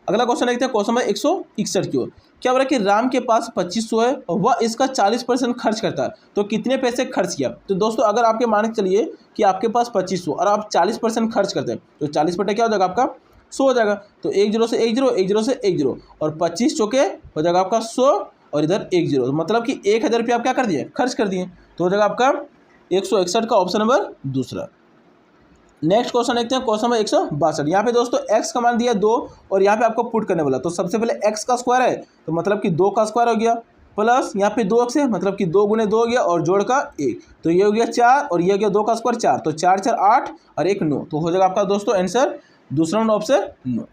अगला क्वेश्चन देखते हैं क्वेश्चन नंबर 161 की ओर। क्या बोला कि राम के पास 2500 है और वह इसका 40% खर्च करता है, तो कितने पैसे खर्च किया। तो दोस्तों अगर आपके मान के चलिए कि आपके पास 2500 और आप 40% खर्च करते हैं तो 40 बटा क्या हो जाएगा आपका 100 हो जाएगा। तो 1 0 से 1 0 1 0 से 1 0 और 25 चौके हो जाएगा आपका 100 और इधर 1 0, मतलब कि 1000 रुपये आप क्या कर दिए, खर्च कर दिए। तो हो जाएगा आपका 161 का ऑप्शन नंबर दूसरा। नेक्स्ट क्वेश्चन देखते हैं क्वेश्चन नंबर 162। यहाँ पे दोस्तों x का मान दिया 2 और यहाँ पे आपको पुट करने वाला। तो सबसे पहले x का स्क्वायर है तो मतलब कि 2 का स्क्वायर हो गया, प्लस यहाँ पे 2x है मतलब कि 2 गुने 2 हो गया और जोड़ का 1, तो ये हो गया 4 और ये हो गया 2 का स्क्वायर 4, तो 4 4 8 और 1 9। तो हो जाएगा आपका दोस्तों आंसर दूसरा ऑप्शन 9।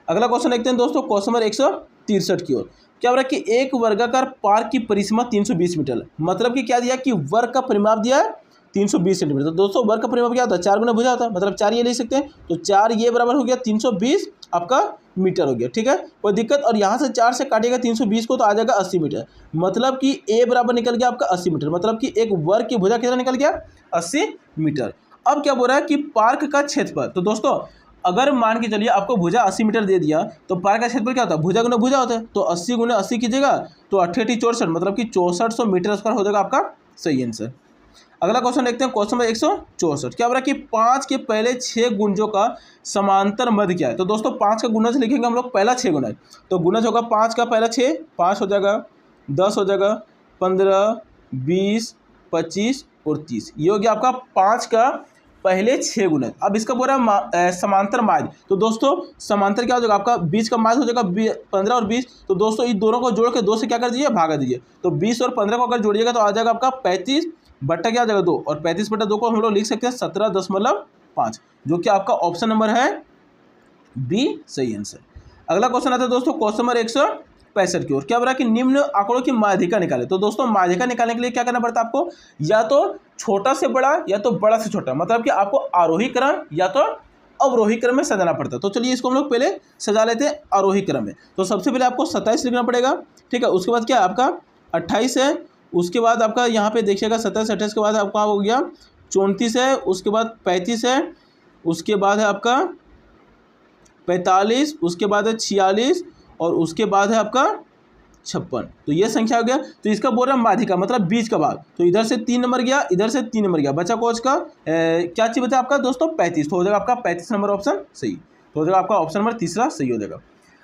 अगला क्वेश्चन देखते हैं दोस्तों क्वेश्चन नंबर 163 की ओर। क्या हो रहा है कि एक वर्गाकार पार्क की परिसीमा 320 मीटर, मतलब कि क्या दिया कि वर्ग का परिमाप दिया है 320 सेंटीमीटर। तो दोस्तों वर्ग का परिमाप क्या होता है, 4 गुना भुजा होता है, मतलब 4 ये ले सकते हैं। तो 4 ये बराबर हो गया 320 आपका मीटर हो गया। ठीक है, कोई दिक्कत। और यहाँ से 4 से काटिएगा 320 को तो आ जाएगा 80 मीटर, मतलब कि a बराबर निकल गया आपका 80 मीटर, मतलब कि एक वर्ग की भुजा कितना निकल गया 80 मीटर। अब क्या बोल रहा है कि पार्क का क्षेत्रफल। तो दोस्तों अगर मान के चलिए आपको भुजा 80 मीटर दे दिया तो पार्क का क्षेत्रफल क्या होता है, भुजा गुना भुजा होता है। तो 80 गुना 80 कीजिएगा तो 88 64, मतलब कि 6400 मीटर स्क्वायर हो जाएगा आपका सही आंसर। अगला क्वेश्चन देखते हैं क्वेश्चन नंबर 164। क्या बोला कि 5 के पहले 6 गुंजों का समांतर मध्य क्या है। तो दोस्तों 5 का गुणज लिखेंगे हम लोग, पहला 6 गुणज, तो गुणज होगा 5 का पहला 6, 5 हो जाएगा, 10 हो जाएगा, 15 20 25 और 30, ये हो गया आपका 5 का पहले 6 गुणज। अब इसका बोल रहा है समांतर माध्य। तो दोस्तों समांतर क्या हो जाएगा आपका, 20 का माध्य हो जाएगा 15 और 20। तो दोस्तों इन दोनों को जोड़ के 2 से क्या कर दीजिए, भागा दीजिए। तो 20 और 15 को अगर जोड़िएगा तो आ जाएगा आपका 35 बट्टा क्या आ जाएगा 2, और 35 बट्टा 2 को हम लोग लिख सकते हैं 17.5, जो कि आपका ऑप्शन नंबर है बी सही आंसर। अगला क्वेश्चन आता है दोस्तों क्वेश्चन नंबर 165 की ओर। क्या बोला है कि निम्न आंकड़ों की माध्यिका निकाले। तो दोस्तों माध्यिका निकालने के लिए क्या करना पड़ता है आपको, या तो छोटा से बड़ा या तो बड़ा से छोटा, मतलब कि आपको आरोही क्रम या तो अवरोही क्रम में सजाना पड़ता है। तो चलिए इसको हम लोग पहले सजा लेते हैं आरोही क्रम में। तो सबसे पहले आपको 27 लिखना पड़ेगा। ठीक है, उसके बाद क्या आपका 28 है, उसके बाद आपका यहाँ पे देखिएगा 27 28 के बाद आपका हो गया 34 है, उसके बाद 35 है, उसके बाद है आपका 45, उसके बाद है 46 और उसके बाद है आपका 56। तो ये संख्या हो गया। तो इसका बोल रहा है माध्यिका मतलब बीच का भाग। तो इधर से 3 नंबर गया, इधर से 3 नंबर गया, बचा कोच का क्या चीज़ बचा आपका दोस्तों 35। तो हो जाएगा आपका 35 नंबर ऑप्शन सही। तो हो जाएगा आपका ऑप्शन नंबर तीसरा सही हो जाएगा।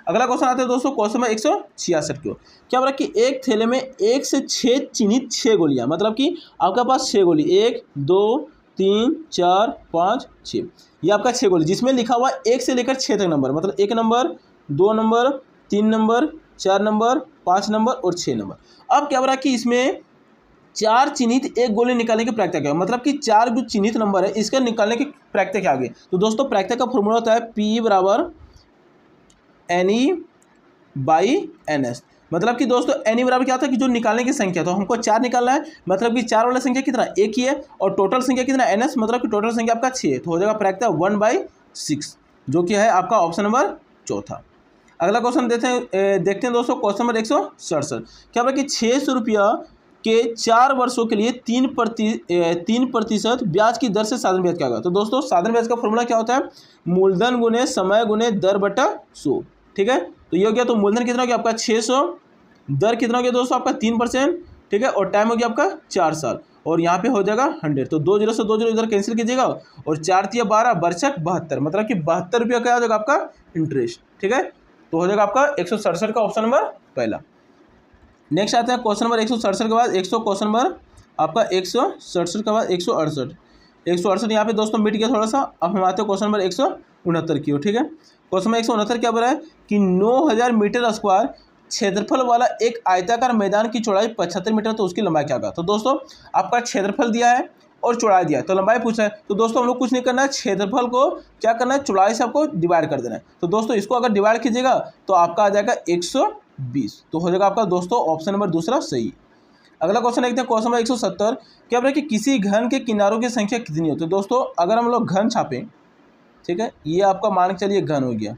अगला क्वेश्चन आता है दोस्तों क्वेश्चन नंबर 166 की ओर। क्या बोला कि एक थैले में 1 से 6 चिन्हित 6 गोलियां, मतलब कि आपके पास 6 गोली 1 2 3 4 5 6, ये आपका 6 गोली जिसमें लिखा हुआ 1 से लेकर 6 तक नंबर, मतलब 1 number 2 number 3 number 4 number 5 number और 6 नंबर। अब क्या बोला कि इसमें 4 चिन्हित एक गोली निकालने की प्रक्रिया क्या है, मतलब कि 4 जो चिन्हित नंबर है इसका निकालने की प्रक्रिया क्या आगे। तो दोस्तों प्रक्रिया का फॉर्मूला होता है P बराबर NE/NS, मतलब कि दोस्तों NE बराबर क्या होता है कि जो निकालने की संख्या, तो हमको 4 निकालना है, मतलब कि 4 वाला संख्या कितना 1 ही है, और टोटल संख्या कितना NS, मतलब कि टोटल संख्या आपका 6, तो हो जाएगा प्रक्रिया 1/6, जो कि है आपका ऑप्शन नंबर चौथा। अगला क्वेश्चन देखते हैं दोस्तों क्वेश्चन नंबर 167। क्या बोला कि 600 रुपया के 4 वर्षों के लिए 3% ब्याज की दर से साधारण ब्याज क्या होगा। तो दोस्तों साधारण ब्याज का फॉर्मूला क्या होता है, मूलधन गुने समय गुने दर बटा 100। ठीक है, तो ये हो गया। तो मूलधन कितना हो गया आपका 600, दर कितना हो गया दोस्तों आपका 3%, ठीक है, और टाइम हो गया आपका 4 साल, और यहाँ पे हो जाएगा 100, तो 2 जीरो से 2 जीरो इधर कैंसिल कीजिएगा, और 4 तिया 12 बरछक 72, मतलब कि 72 रुपया क्या हो जाएगा आपका इंटरेस्ट। ठीक है, तो हो जाएगा आपका 167 का ऑप्शन नंबर पहला। नेक्स्ट आते हैं क्वेश्चन नंबर 167 के बाद क्वेश्चन नंबर आपका 167 के बाद 168 यहाँ पे दोस्तों मिट गया थोड़ा सा। अब हम आते हैं क्वेश्चन नंबर 169 की ओर। ठीक है, क्वेश्चन नंबर 169 क्या बोला है कि 9000 मीटर स्क्वायर क्षेत्रफल वाला एक आयताकार मैदान की चौड़ाई 75 मीटर, तो उसकी लंबाई क्या होगा। तो दोस्तों आपका क्षेत्रफल दिया है और चौड़ाई दिया है, तो लंबाई पूछा है। तो दोस्तों हम लोग कुछ नहीं करना है, क्षेत्रफल को क्या करना है, चौड़ाई से आपको डिवाइड कर देना है। तो दोस्तों इसको अगर डिवाइड कीजिएगा तो आपका आ जाएगा 120, तो हो जाएगा आपका दोस्तों ऑप्शन नंबर दूसरा सही। अगला क्वेश्चन देखते हैं क्वेश्चन नंबर 170 क्या बोला कि किसी घन के किनारों की संख्या कितनी होती है। दोस्तों अगर हम लोग घन छापें, ठीक है, ये आपका मान के चलिए घन हो गया,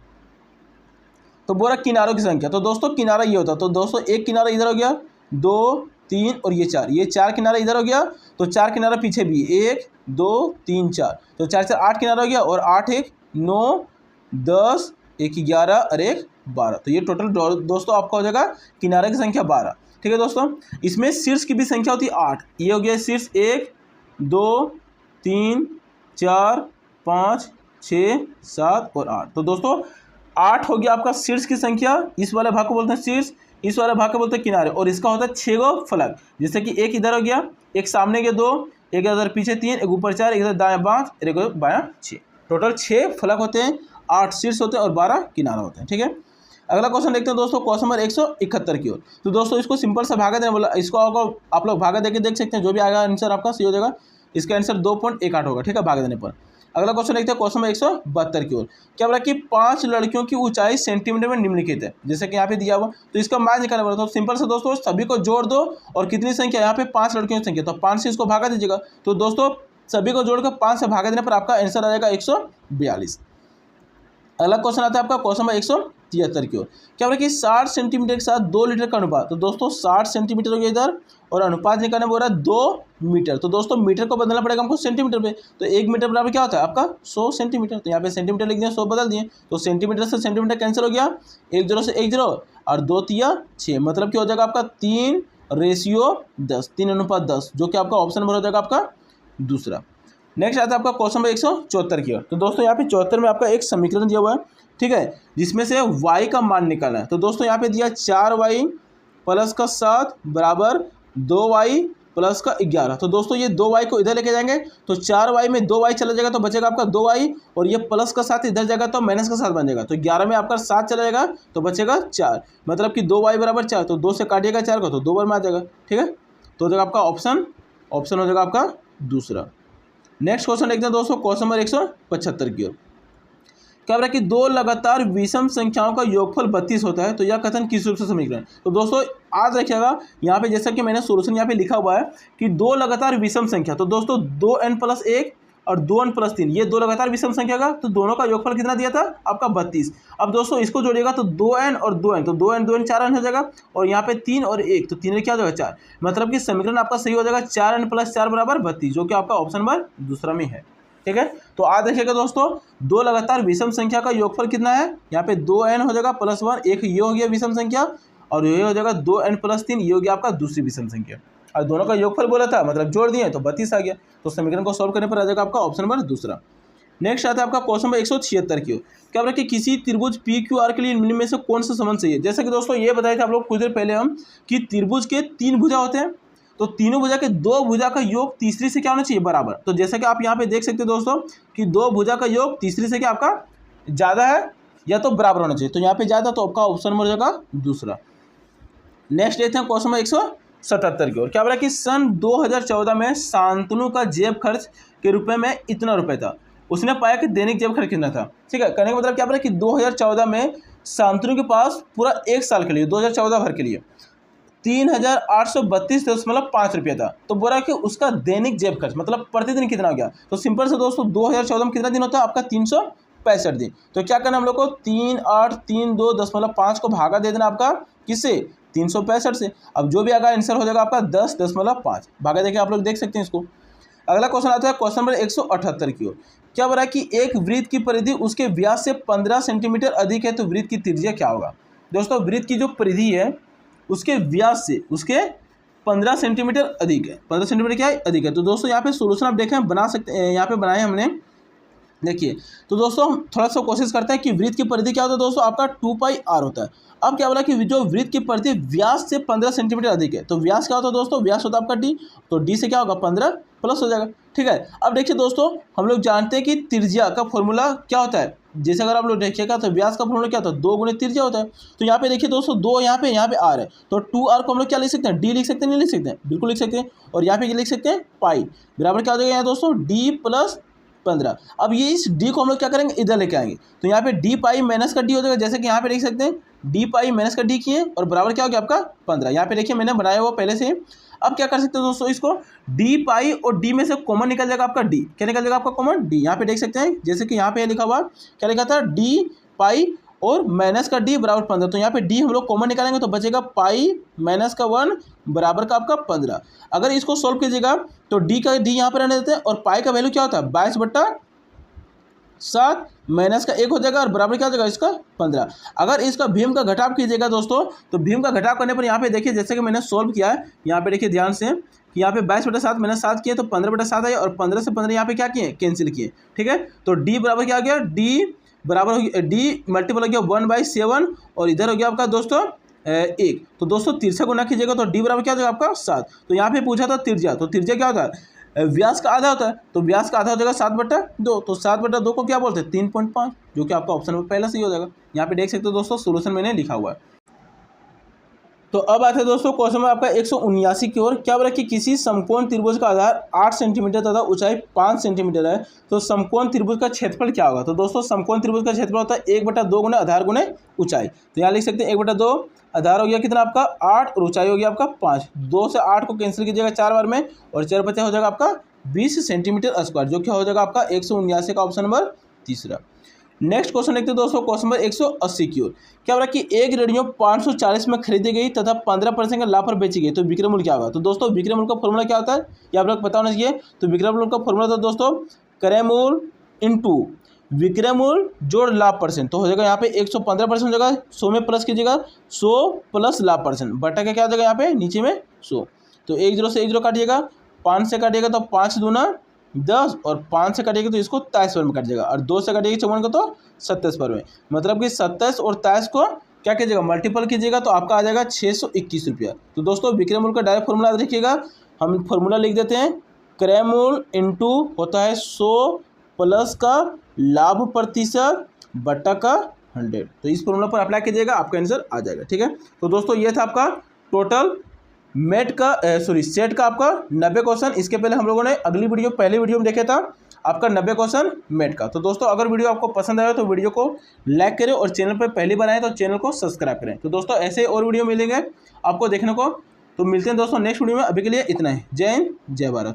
तो बोला किनारों की संख्या, तो दोस्तों किनारा ये होता है। तो दोस्तों एक किनारा इधर हो गया, 2 3 और ये 4, ये 4 किनारा इधर हो गया, तो 4 किनारा पीछे भी 1 2 3 4, तो 4 4 8 किनारा हो गया, और 8 1 9 10 1 11 और 1 12, तो ये टोटल दोस्तों आपका हो जाएगा किनारे की संख्या 12। ठीक है दोस्तों, इसमें शीर्ष की भी संख्या होती है 8, ये हो गया शीर्ष 1 2 3 4 5 6 7 और 8, तो दोस्तों 8 हो गया आपका शीर्ष की संख्या। इस वाले भाग को बोलते हैं शीर्ष, इस वाले भाग को बोलते हैं किनारे, और इसका होता है 6 गो फलक, जैसे कि एक इधर हो गया, एक सामने के 2, एक इधर पीछे 3, एक ऊपर 4, एक इधर दायां 5, एक बायां 6, टोटल 6 फलक होते हैं, 8 शीर्ष होते हैं और 12 किनारा होते हैं। ठीक है, अगला क्वेश्चन देखते हैं दोस्तों क्वेश्चन नंबर 171 की ओर। तो दोस्तों इसको सिंपल सा भागा देना बोला, इसको अगर आप लोग भागा देके देख सकते हैं, जो भी आएगा आंसर आपका सही हो जाएगा। इसका आंसर 2.18 होगा। ठीक है, भागा देने पर। अगला क्वेश्चन देखते हैं क्वेश्चन नंबर 172 की ओर। क्या बोला कि 5 लड़कियों की ऊंचाई सेंटीमीटर में निम्नलिखित है, जैसे कि यहाँ पे दिया हुआ, तो इसका मान निकालना पड़ता है। तो सिंपल से दोस्तों सभी को जोड़ दो, और कितनी संख्या यहाँ पे 5 लड़कियों की संख्या, तो 5 से इसको भागा दीजिएगा, तो दोस्तों सभी को जोड़कर 5 से भागा देने पर आपका आंसर आ जाएगा 142। अगला क्वेश्चन आता है आपका क्वेश्चन नंबर 173 की ओर। क्या बोला कि 60 सेंटीमीटर के साथ 2 लीटर का अनुपात, तो दोस्तों 60 सेंटीमीटर हो गया इधर, और अनुपात निकालने बोल रहा है 2 मीटर, तो दोस्तों मीटर को बदलना पड़ेगा हमको सेंटीमीटर पे, तो 1 मीटर बराबर क्या होता है आपका 100 सेंटीमीटर, तो यहाँ पे सेंटीमीटर लिख दिया, 100 बदल दिए, तो सेंटीमीटर से सेंटीमीटर कैंसिल हो गया, 1 0 से 1 0, और 2 तिया 6, मतलब क्या हो जाएगा आपका 3:10, 3:10, जो कि आपका ऑप्शन नंबर हो जाएगा आपका दूसरा। नेक्स्ट आता है आपका क्वेश्चन नंबर 174 की ओर। तो दोस्तों यहाँ पे 74 में आपका एक समीकरण दिया हुआ है, ठीक है, जिसमें से y का मान निकालना है। तो दोस्तों यहाँ पे दिया 4y प्लस का 7 बराबर 2y प्लस का 11, तो दोस्तों ये 2y को इधर लेके जाएंगे, तो 4y में 2y चला जाएगा, तो बचेगा आपका 2y, और ये प्लस का 7 इधर जाएगा तो माइनस का 7 बन जाएगा, तो 11 में आपका 7 चला जाएगा, तो बचेगा 4, मतलब कि 2y बराबर 4, तो 2 से काटिएगा 4 को, तो 2 बार में आ जाएगा। ठीक है, तो हो जाएगा आपका ऑप्शन हो जाएगा आपका दूसरा। नेक्स्ट क्वेश्चन देखते हैं दोस्तों क्वेश्चन नंबर 175 की ओर। क्या बोला कि 2 लगातार विषम संख्याओं का योगफल 32 होता है, तो यह कथन किस रूप से समीकरण। तो दोस्तों आज रखिएगा यहाँ पे, जैसा कि मैंने सोल्यूशन यहाँ पे लिखा हुआ है कि 2 लगातार विषम संख्या, तो दोस्तों 2n + 1 और 2n + 3, ये 2 लगातार विषम संख्या का, तो दोनों का योगफल कितना दिया था आपका 32। अब दोस्तों इसको जोड़िएगा तो 2n और 2n, तो 2n 4n हो जाएगा, और यहाँ पे 3 और 1, तो 3 में क्या हो जाएगा 4, मतलब कि समीकरण आपका सही हो जाएगा 4n + 4 बराबर 32, जो कि आपका ऑप्शन नंबर दूसरा में है। ठीक है, तो आज देखिएगा दोस्तों 2 लगातार विषम संख्या का योगफल कितना है, यहाँ पे 2n हो जाएगा +1, एक ये हो गया विषम संख्या, और ये हो जाएगा 2n + 3, ये हो गया आपका दूसरी विषम संख्या, और दोनों का योगफल बोला था, मतलब जोड़ दिए तो 32 आ गया, तो समीकरण को सॉल्व करने पर आ जाएगा आपका ऑप्शन नंबर दूसरा। नेक्स्ट आता है आपका क्वेश्चन नंबर 176 की ओर। क्या बोला कि किसी त्रिभुज PQR के लिए निम्न में से कौन सा संबंध सही है। जैसे कि दोस्तों ये बताए थे आप लोग कुछ देर पहले हम कि त्रिभुज के 3 भुजा होते हैं, तो तीनों भुजा के 2 भुजा का योग तीसरी से क्या होना चाहिए बराबर। तो जैसा कि आप यहाँ पे देख सकते हैं दोस्तों कि 2 भुजा का योग तीसरी से क्या आपका ज़्यादा है या तो बराबर होना चाहिए, तो यहाँ पे ज़्यादा, तो आपका ऑप्शन नंबर हो जाएगा दूसरा। नेक्स्ट देखते हैं क्वेश्चन नंबर 177 की ओर। क्या बोला कि सन 2014 में शांतनु का जेब खर्च के रूप में इतना रुपये था, उसने पाया कि दैनिक जेब खर्च कितना था। ठीक है, कहने का मतलब क्या बोला कि 2014 में शांतनु के पास पूरा 1 साल के लिए 2014 भर के लिए 3832.5 रुपया था, तो बोला कि उसका दैनिक जेब खर्च मतलब प्रतिदिन कितना हो गया। तो सिंपल से दोस्तों 2014 में कितना दिन होता है आपका 365 दिन, तो क्या करना हम लोग को 3 8 3 2 10.5 को भागा दे देना आपका किससे 365 से। अब जो भी आएगा आंसर हो जाएगा आपका 10.5 भागा देके आप लोग देख सकते हैं इसको। अगला क्वेश्चन आता है क्वेश्चन नंबर 178 की ओर। क्या बोला कि एक वृत्त की परिधि उसके व्यास से 15 सेंटीमीटर अधिक है, तो वृत्त की त्रिज्या क्या होगा। दोस्तों वृत्त की जो परिधि है उसके व्यास से उसके 15 सेंटीमीटर अधिक है, 15 सेंटीमीटर क्या है अधिक है। तो दोस्तों यहाँ पे सोल्यूशन आप देखें बना सकते हैं, यहाँ पे बनाए हमने, देखिए। तो दोस्तों हम थोड़ा सा कोशिश करते हैं कि वृत्त की परिधि क्या होता है दोस्तों, आपका 2πr होता है। अब क्या बोला कि जो वृत्त की परिधि व्यास से 15 सेंटीमीटर अधिक है, तो व्यास क्या होता है दोस्तों, व्यास होता है आपका d, तो d से क्या होगा 15 प्लस हो जाएगा, ठीक है। अब देखिए दोस्तों, हम लोग जानते हैं कि त्रिज्या का फॉर्मूला क्या होता है, जैसे अगर आप लोग देखिएगा तो व्यास का फॉर्मूला क्या होता है, 2 गुणे त्रिज्या होता है। तो यहाँ पे देखिए दोस्तों 2 यहाँ पे r है, तो 2r को हम लोग क्या लिख सकते हैं, d लिख सकते हैं, नहीं लिख सकते हैं, बिल्कुल लिख सकते हैं। और यहाँ पे क्या लिख सकते हैं, पाई बराबर क्या हो जाएगा यहाँ दोस्तों, d प्लस 15। अब ये इस d को हम लोग क्या करेंगे, इधर लेके आएंगे, तो यहाँ पे d पाई माइनस का d हो जाएगा, जैसे कि यहाँ पे देख सकते हैं d पाई माइनस का d किए और बराबर क्या हो गया आपका 15। यहाँ पे देखिए मैंने बनाया हुआ पहले से। अब क्या कर सकते हैं दोस्तों, इसको d पाई और d में से कॉमन निकल जाएगा आपका d, क्या निकल जाएगा आपका कॉमन d। यहाँ पे देख सकते हैं जैसे कि यहाँ पे लिखा हुआ, क्या लिखा था, d पाई और माइनस का d बराबर 15। तो यहाँ पे d हम लोग कॉमन निकालेंगे तो बचेगा पाई माइनस का 1 बराबर का आपका 15। अगर इसको सॉल्व कीजिएगा तो d का d यहाँ पर रहने देते हैं और पाई का वैल्यू क्या होता है 22/7 माइनस का 1 हो जाएगा और बराबर क्या हो जाएगा इसका 15। अगर इसका भीम का घटाव कीजिएगा दोस्तों, तो भीम का घटाव करने पर यहाँ पे देखिए जैसे कि मैंने सॉल्व किया है, यहाँ पे देखिए ध्यान से कि यहाँ पे 22/7 मैंने 7 किए तो 15/7 आए और 15 से 15 यहाँ पे क्या किए, कैंसिल किए, ठीक है। तो d बराबर क्या आ गया, d बराबर हो गया, d मल्टीपल हो गया 1/7 और इधर हो गया आपका दोस्तों 1। तो दोस्तों तिरछा गुना कीजिएगा तो d बराबर क्या हो जाएगा आपका 7। तो यहाँ पे पूछा था त्रिज्या, तो त्रिज्या क्या होता है, व्यास का आधा होता है, तो व्यास का आधा हो जाएगा 7/2। तो 7/2 को क्या बोलते हैं 3.5, जो कि आपका ऑप्शन में पहले से ही हो जाएगा। यहाँ पे देख सकते हो दोस्तों सोल्यूशन मैंने लिखा हुआ है। तो अब आते हैं दोस्तों क्वेश्चन में आपका 179 की ओर। क्या बोला कि किसी समकोण त्रिभुज का आधार 8 सेंटीमीटर तथा ऊंचाई 5 सेंटीमीटर है, तो समकोण त्रिभुज का क्षेत्रफल क्या होगा। तो दोस्तों समकोण त्रिभुज का क्षेत्रफल होता है 1/2 गुणे आधार गुणे ऊंचाई। तो यहाँ लिख सकते हैं 1/2, आधार हो गया कितना आपका 8 और ऊंचाई हो गया आपका 5। 2 से 8 को कैंसिल कीजिएगा 4 बार में और 4 बचा हो जाएगा आपका 20 सेंटीमीटर स्क्वायर, जो क्या हो जाएगा आपका 179 का ऑप्शन नंबर तीसरा। नेक्स्ट क्वेश्चन देखते हैं दोस्तों क्वेश्चन नंबर 180 की ओर। क्या बोला कि एक रेडियो 540 में खरीदी गई तथा 15% का लाभ पर बेची गई, तो विक्रय मूल्य क्या होगा। तो दोस्तों विक्रय मूल्य का फॉर्मूला क्या होता है ये आप लोग पता होना चाहिए। तो विक्रय मूल्य का फॉर्मूला था दोस्तों क्रय मूल्य इंटू विक्रय मूल्य जोड़ लाभ परसेंट। तो हो जाएगा यहाँ पे 115% हो जाएगा, 100 में प्लस कीजिएगा 100 प्लस लाभ परसेंट बटा के क्या हो जाएगा यहाँ पे नीचे में 100। तो 1 0 से 1 0 काटिएगा, 5 से काटिएगा तो 5 दूना 10 और 5 से काटिएगा तो इसको 23 पर में कट जाएगा और 2 से काटिएगा 54 को तो 27 पर में। मतलब कि 27 और 23 को क्या कीजिएगा मल्टीपल कीजिएगा तो आपका आ जाएगा 621 रुपया। तो दोस्तों विक्रय मूल्य का डायरेक्ट फॉर्मूला रखिएगा, हम फॉर्मूला लिख देते हैं क्रय मूल्य इंटू होता है 100 प्लस का लाभ प्रतिशत बटा का 100। तो इस फॉर्मूला पर अप्लाई कीजिएगा आपका आंसर आ जाएगा, ठीक है। तो दोस्तों ये था आपका टोटल मेट का सेट का आपका 90 क्वेश्चन। इसके पहले हम लोगों ने पहले वीडियो में देखे था आपका 90 क्वेश्चन मेट का। तो दोस्तों अगर वीडियो आपको पसंद आया तो वीडियो को लाइक करें और चैनल पर पहली बार आए तो चैनल को सब्सक्राइब करें। तो दोस्तों ऐसे और वीडियो मिलेंगे आपको देखने को। तो मिलते हैं दोस्तों नेक्स्ट वीडियो में, अभी के लिए इतना ही। जय हिंद जय भारत।